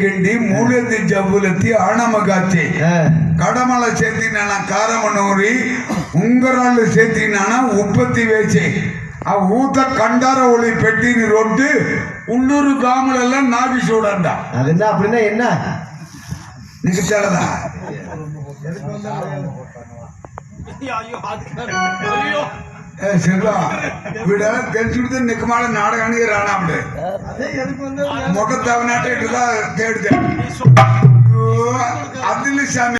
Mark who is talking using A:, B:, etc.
A: ಗಂಡಿ ಮೂಲೆತ್ತಿ ಜಬ್ಬುಲೆತ್ತಿ ಆಣಮಗಾಚಿ ಕಡಮಲ ಸೇತಿನ ಕಾರಮನೂರಿ ಉಂಗರಾళ్ళు சேத்தினானா உற்பத்தி வேச்சு ஊத்த கண்டார ஒளி பெட்டின்னு ரொட்டு உள்ளூர் காமல் எல்லாம் நாவி சூடண்டா.
B: அது என்ன அப்படின்னா என்ன
A: நிக்கலதா செல்வா விட தெரிஞ்சுட்டு நிக்கமான நாடகானுக்கு ராணாப்டு முகத்தவனாட்டே தேடுது அதுல சாமி